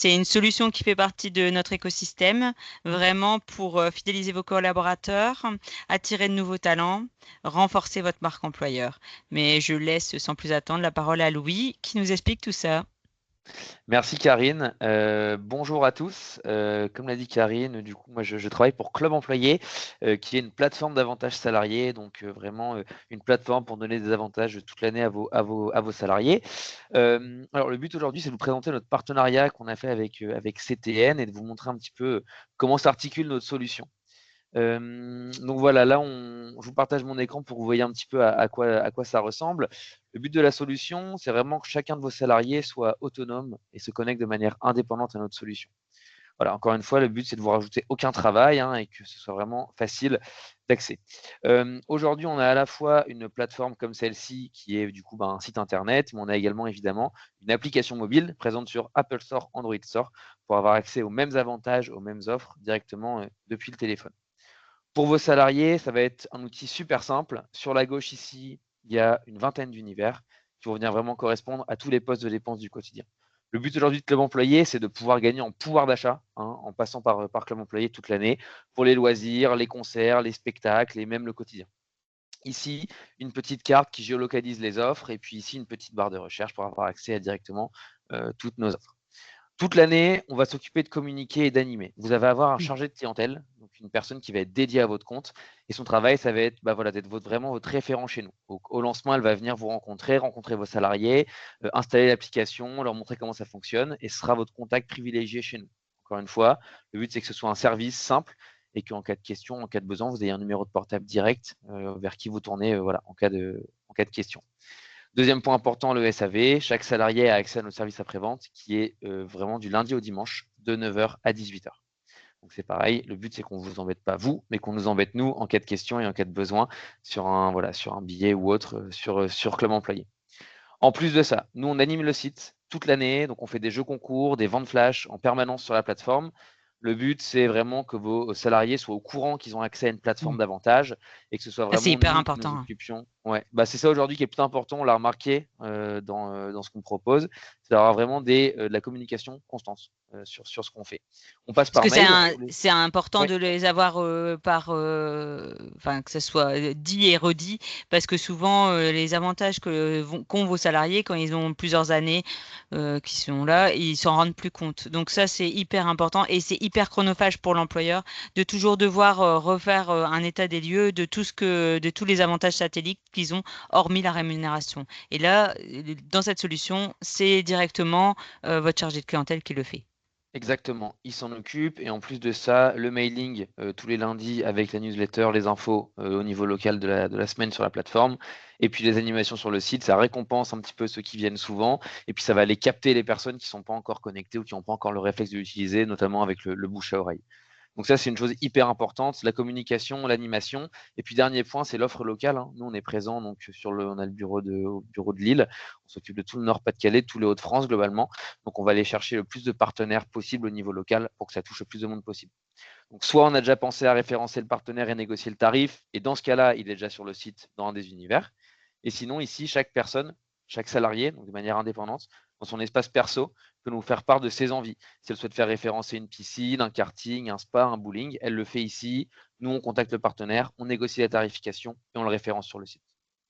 C'est une solution qui fait partie de notre écosystème, vraiment pour, fidéliser vos collaborateurs, attirer de nouveaux talents, renforcer votre marque employeur. Mais je laisse sans plus attendre la parole à Louis qui nous explique tout ça. Merci Karine. Bonjour à tous. Comme l'a dit Karine, du coup, moi je travaille pour Club Employé, qui est une plateforme d'avantages salariés, donc vraiment une plateforme pour donner des avantages toute l'année à vos salariés. Alors le but aujourd'hui, c'est de vous présenter notre partenariat qu'on a fait avec CTN et de vous montrer un petit peu comment s'articule notre solution. Donc voilà, là, je vous partage mon écran pour que vous voyez un petit peu à quoi ça ressemble. Le but de la solution, c'est vraiment que chacun de vos salariés soit autonome et se connecte de manière indépendante à notre solution. Voilà, encore une fois, le but, c'est de vous rajouter aucun travail et que ce soit vraiment facile d'accès. Aujourd'hui, on a à la fois une plateforme comme celle-ci qui est du coup un site internet, mais on a également évidemment une application mobile présente sur Apple Store, Android Store pour avoir accès aux mêmes avantages, aux mêmes offres directement depuis le téléphone. Pour vos salariés, ça va être un outil super simple. Sur la gauche ici, il y a une vingtaine d'univers qui vont venir vraiment correspondre à tous les postes de dépenses du quotidien. Le but aujourd'hui de Club Employé, c'est de pouvoir gagner en pouvoir d'achat, en passant par Club Employé toute l'année, pour les loisirs, les concerts, les spectacles et même le quotidien. Ici, une petite carte qui géolocalise les offres et puis ici, une petite barre de recherche pour avoir accès à directement toutes nos offres. Toute l'année, on va s'occuper de communiquer et d'animer. Vous allez avoir un Mmh. chargé de clientèle, donc une personne qui va être dédiée à votre compte. Et son travail, ça va être voilà, d'être vraiment votre référent chez nous. Donc, au lancement, elle va venir vous rencontrer vos salariés, installer l'application, leur montrer comment ça fonctionne. Et ce sera votre contact privilégié chez nous. Encore une fois, le but, c'est que ce soit un service simple et qu'en cas de question, en cas de besoin, vous ayez un numéro de portable direct vers qui vous tournez voilà, en cas de question. Deuxième point important, le SAV. Chaque salarié a accès à notre service après-vente qui est vraiment du lundi au dimanche de 9h à 18h. Donc c'est pareil, le but c'est qu'on ne vous embête pas vous, mais qu'on nous embête nous en cas de question et en cas de besoin sur un billet ou autre sur Club Employé. En plus de ça, nous on anime le site toute l'année, donc on fait des jeux concours, des ventes flash en permanence sur la plateforme. Le but, c'est vraiment que vos salariés soient au courant qu'ils ont accès à une plateforme Mmh. d'avantages et que ce soit Ah, c'est vraiment hyper nous qui nous important, hein. occupions. Ouais, bah, c'est ça aujourd'hui qui est plus important, on l'a remarqué dans ce qu'on propose, c'est d'avoir vraiment de la communication constante sur ce qu'on fait. On passe Parce par que mail. c'est important Oui, de les avoir, enfin, que ce soit, dit et redit parce que souvent, les avantages qu'ont vos salariés quand ils ont plusieurs années, qui sont là, ils s'en rendent plus compte. Donc ça, c'est hyper important et c'est hyper chronophage pour l'employeur de toujours devoir, refaire, un état des lieux de tous les avantages satellites qu'ils ont, hormis la rémunération. Et là, dans cette solution, c'est directement, votre chargé de clientèle qui le fait. exactement, il s'en occupe et en plus de ça, le mailing tous les lundis avec la newsletter, les infos au niveau local de la semaine sur la plateforme et puis les animations sur le site, ça récompense un petit peu ceux qui viennent souvent et puis ça va aller capter les personnes qui ne sont pas encore connectées ou qui n'ont pas encore le réflexe de l'utiliser, notamment avec le bouche à oreille. Donc ça, c'est une chose hyper importante, la communication, l'animation. Et puis dernier point, c'est l'offre locale. Nous, on est présent donc on a le au bureau de Lille. On s'occupe de tout le Nord-Pas-de-Calais, de tous les Hauts-de-France globalement. Donc on va aller chercher le plus de partenaires possible au niveau local pour que ça touche le plus de monde possible. Donc soit on a déjà pensé à référencer le partenaire et négocier le tarif, et dans ce cas-là, il est déjà sur le site dans un des univers. Et sinon, ici, chaque personne, chaque salarié, donc de manière indépendante, dans son espace perso, peut nous faire part de ses envies. Si elle souhaite faire référencer une piscine, un karting, un spa, un bowling, elle le fait ici. Nous, on contacte le partenaire, on négocie la tarification et on le référence sur le site.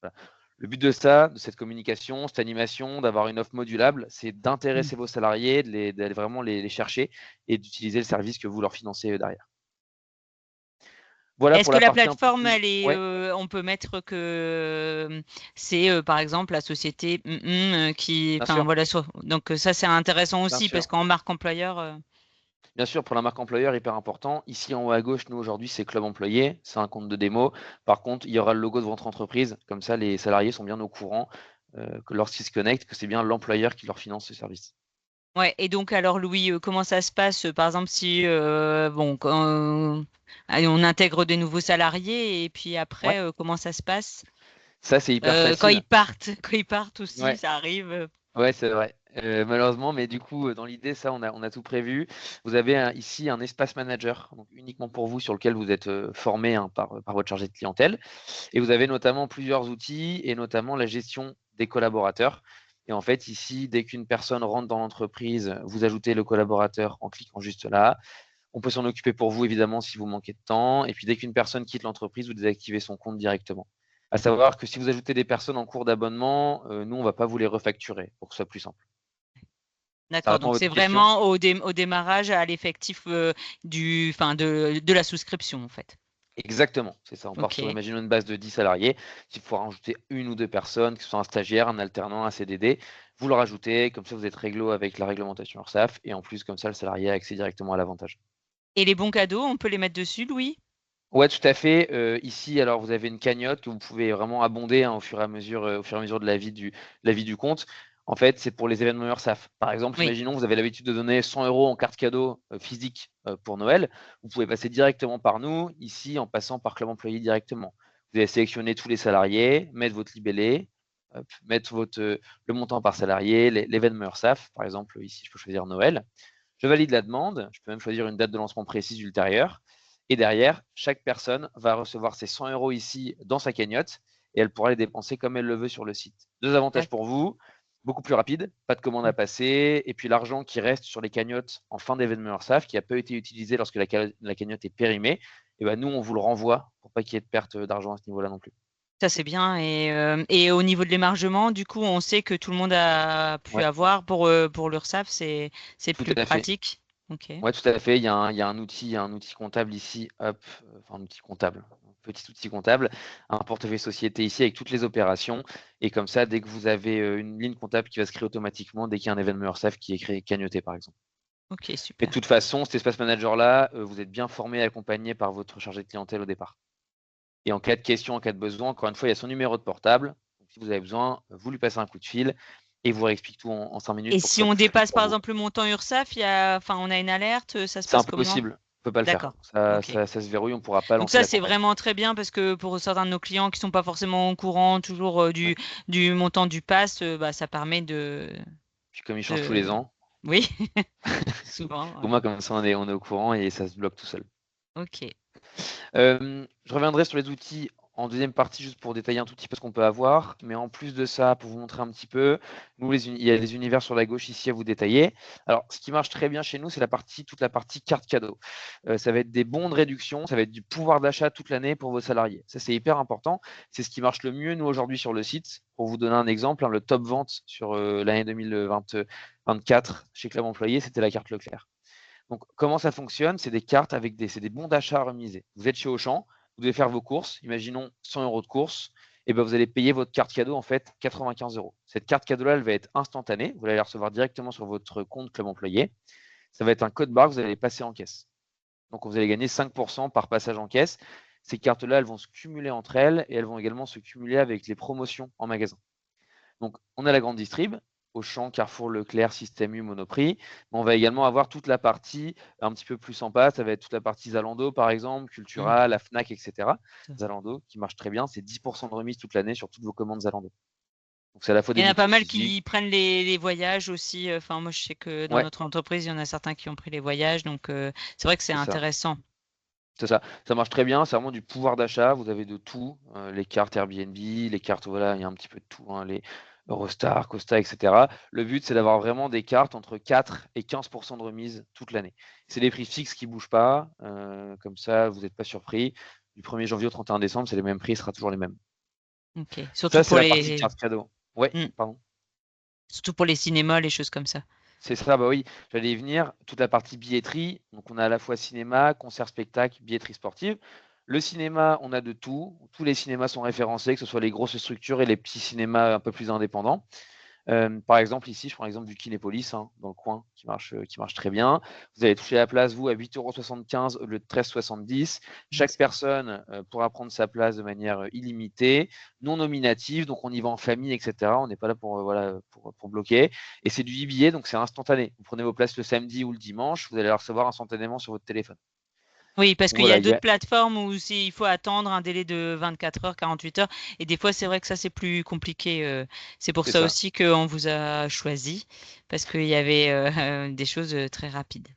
Voilà. Le but de ça, de cette communication, cette animation, d'avoir une offre modulable, c'est Mmh. d'intéresser vos salariés, d'aller vraiment les chercher et d'utiliser le service que vous leur financez derrière. Voilà Est-ce pour que la la partie un peu plateforme, plus. elle est, Ouais, on peut mettre que, c'est, par exemple, la société qui bien enfin sûr, voilà donc ça, c'est intéressant bien aussi parce sûr. qu'en marque employeur, Bien sûr, pour la marque employeur, hyper important. Ici, en haut à gauche, nous, aujourd'hui, c'est Club Employé. C'est un compte de démo. Par contre, il y aura le logo de votre entreprise. Comme ça, les salariés sont bien au courant que lorsqu'ils se connectent, que c'est bien l'employeur qui leur finance ce service. ouais. Et donc alors Louis, comment ça se passe, par exemple si, bon quand, allez, on intègre des nouveaux salariés et puis Ouais, après, comment ça se passe? ça, c'est hyper Quand facile. ils partent quand ils partent aussi, Ouais, ça arrive, ouais, c'est vrai. Malheureusement, mais du coup, dans l'idée, ça, on a tout prévu. Vous avez ici un espace manager, donc uniquement pour vous, sur lequel vous êtes formé par votre chargé de clientèle. Et vous avez notamment plusieurs outils et notamment la gestion des collaborateurs. Et en fait, ici, dès qu'une personne rentre dans l'entreprise, vous ajoutez le collaborateur en cliquant juste là. On peut s'en occuper pour vous, évidemment, si vous manquez de temps. Et puis, dès qu'une personne quitte l'entreprise, vous désactivez son compte directement. À savoir que si vous ajoutez des personnes en cours d'abonnement, nous, on ne va pas vous les refacturer pour que ce soit plus simple. Ça D'accord, répond à donc c'est votre question? vraiment au démarrage, à l'effectif de la souscription, en fait. Exactement, c'est ça. On part sur, Ok. imaginons une base de 10 salariés. S'il faut rajouter une ou deux personnes, que ce soit un stagiaire, un alternant, un CDD, vous le rajoutez. Comme ça, vous êtes réglo avec la réglementation URSSAF. Et en plus, comme ça, le salarié a accès directement à l'avantage. Et les bons cadeaux, on peut les mettre dessus, Louis? Ouais, tout à fait. Ici, alors vous avez une cagnotte que vous pouvez vraiment abonder au fur et à mesure de la vie du compte. En fait, c'est pour les événements URSSAF. Par exemple, Oui. imaginons que vous avez l'habitude de donner 100 euros en carte cadeau physique pour Noël. Vous pouvez passer directement par nous, ici, en passant par Club Employé directement. Vous allez sélectionner tous les salariés, mettre votre libellé, hop, mettre le montant par salarié, l'événement URSSAF. Par exemple, ici, je peux choisir Noël. Je valide la demande. Je peux même choisir une date de lancement précise ultérieure. Et derrière, chaque personne va recevoir ses 100 euros ici dans sa cagnotte et elle pourra les dépenser comme elle le veut sur le site. Deux avantages pour vous, beaucoup plus rapide, pas de commande à passer, et puis l'argent qui reste sur les cagnottes en fin d'événement URSSAF, qui n'a pas été utilisé lorsque la cagnotte est périmée, et ben nous, on vous le renvoie pour pas qu'il y ait de perte d'argent à ce niveau-là non plus. Ça, c'est bien. Et au niveau de l'émargement, du coup, on sait que tout le monde a pu Ouais, avoir pour l'URSSAF, c'est tout plus à fait. pratique. Ok. Ouais, tout à fait. Il y a un outil comptable ici, hop, enfin un outil comptable, un petit outil comptable, un portefeuille société ici avec toutes les opérations. Et comme ça, dès que vous avez une ligne comptable qui va se créer automatiquement dès qu'il y a un événement URSSAF qui est créé, cagnoté par exemple. Ok, Mais de super. toute façon, cet espace manager-là, vous êtes bien formé et accompagné par votre chargé de clientèle au départ. Et en cas de question, en cas de besoin, encore une fois, il y a son numéro de portable. Donc, si vous avez besoin, vous lui passez un coup de fil et vous réexplique tout en 5 minutes Et pour que ce si soit on plus fluide dépasse pour par vous. exemple le montant URSSAF, on a une alerte, ça se C'est passe comment? impossible, on ne peut pas le faire. D'accord. Ça, Ok. ça, ça se verrouille, on ne pourra pas Donc lancer ça, la c'est campagne. vraiment très bien parce que pour certains de nos clients qui sont pas forcément au courant toujours Ouais. du montant du pass, ça permet Puis comme il change tous de... les ans, Oui, souvent. au Ouais. moins comme ça on est au courant et ça se bloque tout seul. Ok. Je reviendrai sur les outils en deuxième partie juste pour détailler un tout petit peu ce qu'on peut avoir. Mais en plus de ça, pour vous montrer un petit peu, nous, il y a les univers sur la gauche ici à vous détailler. Alors, ce qui marche très bien chez nous, c'est toute la partie carte cadeau. Ça va être des bons de réduction, ça va être du pouvoir d'achat toute l'année pour vos salariés. Ça, c'est hyper important. C'est ce qui marche le mieux, nous, aujourd'hui, sur le site. Pour vous donner un exemple, le top vente sur l'année 2024 chez Club Employé, c'était la carte Leclerc. Donc, comment ça fonctionne? C'est des cartes avec c'est des bons d'achat remisés. Vous êtes chez Auchan, vous devez faire vos courses, imaginons 100 euros de courses, et ben vous allez payer votre carte cadeau en fait 95 euros. Cette carte cadeau-là, elle va être instantanée, vous allez la recevoir directement sur votre compte Club Employé. Ça va être un code barre que vous allez passer en caisse. Donc, vous allez gagner 5% par passage en caisse. Ces cartes-là, elles vont se cumuler entre elles et elles vont également se cumuler avec les promotions en magasin. Donc, on a la grande distrib, Auchan, Carrefour, Leclerc, Système U, Monoprix. Mais on va également avoir toute la partie un petit peu plus sympa. Ça va être toute la partie Zalando, par exemple, Mm. Cultura, la Fnac, etc. Zalando, qui marche très bien, c'est 10% de remise toute l'année sur toutes vos commandes Zalando. Donc, c'est à la fois Il des y en a pas boutiques mal physiques. qui prennent les voyages aussi. Enfin, moi, je sais que dans Ouais, notre entreprise, il y en a certains qui ont pris les voyages. Donc, c'est vrai que c'est c'est ça. intéressant. C'est ça. Ça marche très bien. C'est vraiment du pouvoir d'achat. Vous avez de tout. Les cartes Airbnb, les cartes, voilà, il y a un petit peu de tout, hein, les Eurostar, Costa, etc. Le but, c'est d'avoir vraiment des cartes entre 4 et 15% de remise toute l'année. C'est des prix fixes qui ne bougent pas. Comme ça, vous n'êtes pas surpris. Du 1er janvier au 31 décembre, c'est les mêmes prix, ce sera toujours les mêmes. Ok. Ça, c'est la partie carte cadeau. Ouais, Mm. pardon. Surtout pour les cinémas, les choses comme ça. C'est ça, bah oui, j'allais y venir. Toute la partie billetterie, donc on a à la fois cinéma, concert, spectacle, billetterie sportive. Le cinéma, on a de tout. Tous les cinémas sont référencés, que ce soit les grosses structures et les petits cinémas un peu plus indépendants. Par exemple, ici, je prends l'exemple du Kinépolis, hein, dans le coin, qui marche très bien. Vous allez toucher la place, vous, à 8,75 € au lieu de 13,70 €. Mm. Chaque personne pourra prendre sa place de manière illimitée, non nominative, donc on y va en famille, etc. On n'est pas là pour bloquer. Et c'est du e-billet, donc c'est instantané. Vous prenez vos places le samedi ou le dimanche, vous allez la recevoir instantanément sur votre téléphone. Oui, parce Donc qu'il y voilà, a d'autres plateformes où il faut attendre un délai de 24 heures, 48 heures. Et des fois, c'est vrai que ça, c'est plus compliqué. C'est pour c'est ça ça. aussi qu'on vous a choisi, parce qu'il y avait des choses très rapides.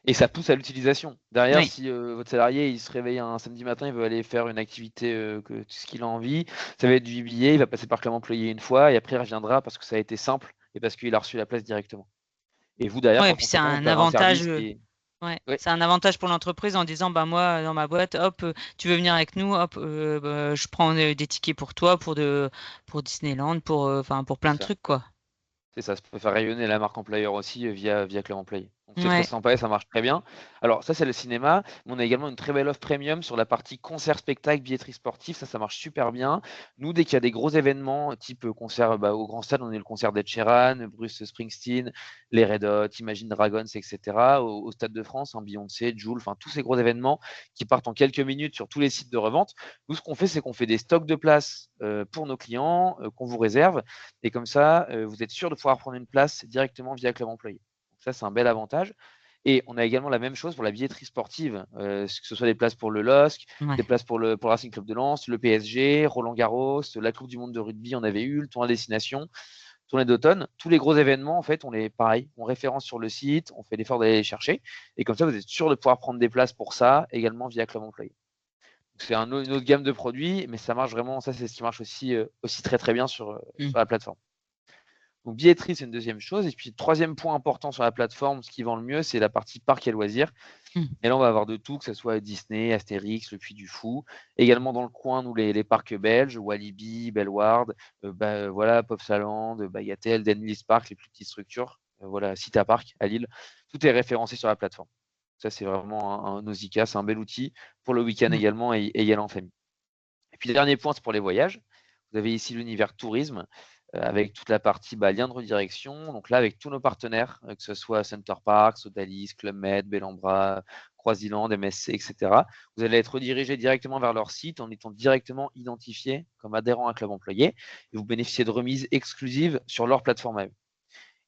Et ça pousse à l'utilisation. Derrière, Oui. si votre salarié il se réveille un samedi matin, il veut aller faire une activité ce qu'il a envie, ça va être du billet, il va passer par Club Employé une fois et après il reviendra parce que ça a été simple et parce qu'il a reçu la place directement. Et vous, derrière, Ouais, et par puis c'est conséquent, vous un perdez un avantage. service qui est. Ouais, Ouais, c'est un avantage pour l'entreprise en disant bah moi dans ma boîte, hop, tu veux venir avec nous, hop, bah, je prends des tickets pour toi, pour Disneyland, enfin pour c'est plein de ça. trucs quoi. C'est ça, ça peut faire rayonner la marque employeur aussi via Club Employé. Donc c'est très Ouais, sympa et ça marche très bien. Alors ça c'est le cinéma, mais on a également une très belle offre premium sur la partie concert, spectacle, billetterie sportive, ça marche super bien. Nous, dès qu'il y a des gros événements, type concert au Grand Stade, on est le concert d'Ed Sheeran, Bruce Springsteen, les Red Hot, Imagine Dragons, etc. Au Stade de France, Beyoncé, Jul, enfin tous ces gros événements qui partent en quelques minutes sur tous les sites de revente. Nous, ce qu'on fait, c'est qu'on fait des stocks de places pour nos clients qu'on vous réserve. Et comme ça, vous êtes sûr de pouvoir prendre une place directement via Club Employé. Donc ça, c'est un bel avantage. Et on a également la même chose pour la billetterie sportive, que ce soit des places pour le LOSC, des ouais. places pour le Racing Club de Lens, le PSG, Roland Garros, la Coupe du Monde de rugby, on avait eu, le tournoi destination, tournée d'automne. Tous les gros événements, en fait, on référence sur le site, on fait l'effort d'aller les chercher. Et comme ça, vous êtes sûr de pouvoir prendre des places pour ça également via Club Employé. C'est une autre gamme de produits, mais ça marche vraiment, ça c'est ce qui marche aussi très très bien Mm. sur la plateforme. Donc billetterie, c'est une deuxième chose. Et puis, troisième point important sur la plateforme, ce qui vend le mieux, c'est la partie parc et loisirs. Mm. Et là, on va avoir de tout, que ce soit Disney, Astérix, le Puy du Fou. Également dans le coin, nous, les parcs belges, Walibi, Bellewaerde, voilà, Popsaland, Bagatelle, Denlis Park, les plus petites structures. Voilà, Cita Park à Lille. Tout est référencé sur la plateforme. Ça, c'est vraiment un Nausicaa, c'est un bel outil pour le week-end Mm. également et y aller en famille. Et puis, dernier point, c'est pour les voyages. Vous avez ici l'univers tourisme avec toute la partie lien de redirection. Donc là, avec tous nos partenaires, que ce soit Center Parks, Odalis, Club Med, Bellambra, Croisiland, MSC, etc. Vous allez être redirigé directement vers leur site en étant directement identifié comme adhérent à Club Employé et vous bénéficiez de remises exclusives sur leur plateforme à eux.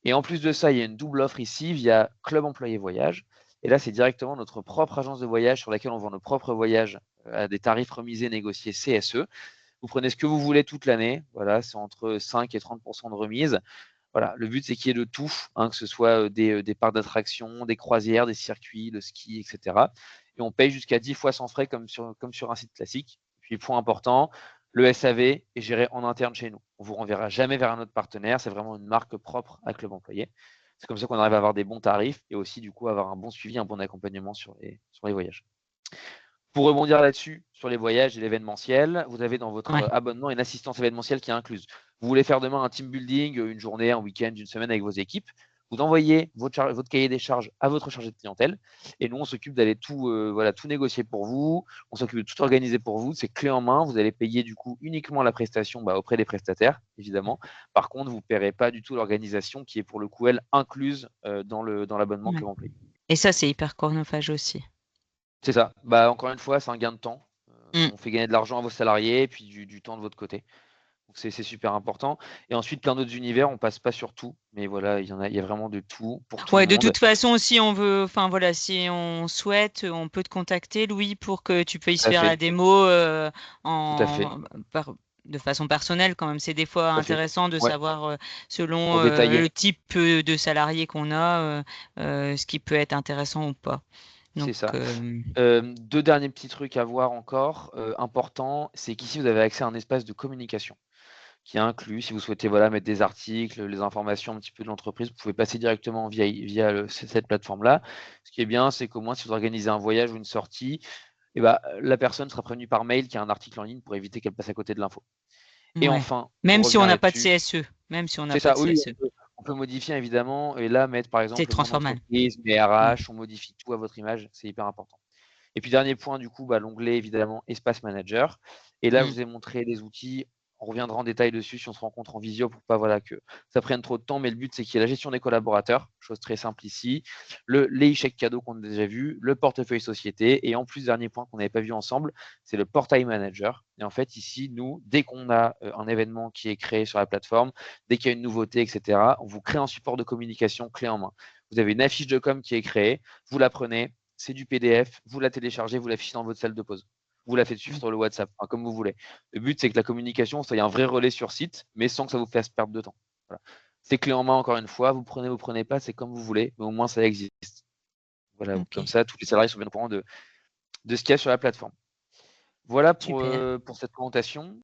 Et en plus de ça, il y a une double offre ici via Club Employé Voyage. Et là, c'est directement notre propre agence de voyage sur laquelle on vend nos propres voyages à des tarifs remisés négociés CSE. Vous prenez ce que vous voulez toute l'année. Voilà, c'est entre 5 et 30 de remise. Voilà, le but, c'est qu'il y ait de tout, que ce soit des parcs d'attractions, des croisières, des circuits, le ski, etc. Et on paye jusqu'à 10 fois sans frais comme sur un site classique. Puis, point important, le SAV est géré en interne chez nous. On ne vous renverra jamais vers un autre partenaire. C'est vraiment une marque propre à Club Employé. C'est comme ça qu'on arrive à avoir des bons tarifs et aussi, du coup, avoir un bon suivi, un bon accompagnement sur les voyages. Pour rebondir là-dessus, sur les voyages et l'événementiel, vous avez dans votre Ouais. abonnement une assistance événementielle qui est incluse. Vous voulez faire demain un team building, une journée, un week-end, une semaine avec vos équipes, vous envoyez votre cahier des charges à votre chargé de clientèle et nous, on s'occupe d'aller tout négocier pour vous, on s'occupe de tout organiser pour vous, c'est clé en main, vous allez payer du coup uniquement la prestation auprès des prestataires, évidemment. Par contre, vous ne paierez pas du tout l'organisation qui est pour le coup, elle, incluse dans l'abonnement Ouais. Club Employé. Et ça, c'est hyper chronophage aussi. C'est ça. Encore une fois, c'est un gain de temps. Mm. On fait gagner de l'argent à vos salariés et puis du temps de votre côté. Donc c'est super important. Et ensuite, plein d'autres univers, on passe pas sur tout, mais voilà, il y a vraiment de tout pour tout le Ouais, de monde. toute façon, si on veut, enfin voilà, si on souhaite, on peut te contacter, Louis, pour que tu puisses Tout à faire la fait, démo tout à fait, de façon personnelle quand même. C'est des fois tout à fait. intéressant de Ouais, savoir, selon pour détailler. le type de salarié qu'on a, ce qui peut être intéressant ou pas. C'est Donc, ça. Deux derniers petits trucs à voir encore, importants, c'est qu'ici, vous avez accès à un espace de communication qui est inclus. Si vous souhaitez mettre des articles, les informations un petit peu de l'entreprise, vous pouvez passer directement via cette plateforme-là. Ce qui est bien, c'est qu'au moins, si vous organisez un voyage ou une sortie, la personne sera prévenue par mail qu'il y a un article en ligne pour éviter qu'elle passe à côté de l'info. Et ouais. enfin, pour Même si on revenir n'a pas de là-dessus, CSE, même si on n'a c'est pas ça, de oui, CSE, on peut modifier évidemment, et là, mettre par c'est exemple le nom transformable. d'entreprise, mes Mm. RH, on modifie tout à votre image, c'est hyper important. Et puis dernier point, du coup, l'onglet évidemment Espace Manager. Et là, je Mm. vous ai montré les outils. On reviendra en détail dessus si on se rencontre en visio pour pas que ça prenne trop de temps. Mais le but, c'est qu'il y ait la gestion des collaborateurs, chose très simple ici, les chèques cadeaux qu'on a déjà vus, le portefeuille société. Et en plus, dernier point qu'on n'avait pas vu ensemble, c'est le portail manager. Et en fait, ici, nous, dès qu'on a un événement qui est créé sur la plateforme, dès qu'il y a une nouveauté, etc., on vous crée un support de communication clé en main. Vous avez une affiche de com qui est créée, vous la prenez, c'est du PDF, vous la téléchargez, vous l'affichez dans votre salle de pause. Vous la faites suivre sur le WhatsApp, comme vous voulez. Le but, c'est que la communication soit un vrai relais sur site, mais sans que ça vous fasse perdre de temps. Voilà. C'est clé en main, encore une fois. Vous prenez pas, c'est comme vous voulez, mais au moins ça existe. Voilà, comme OK. ça, tous les salariés sont bien au courant de ce qu'il y a sur la plateforme. Voilà Super. pour cette présentation.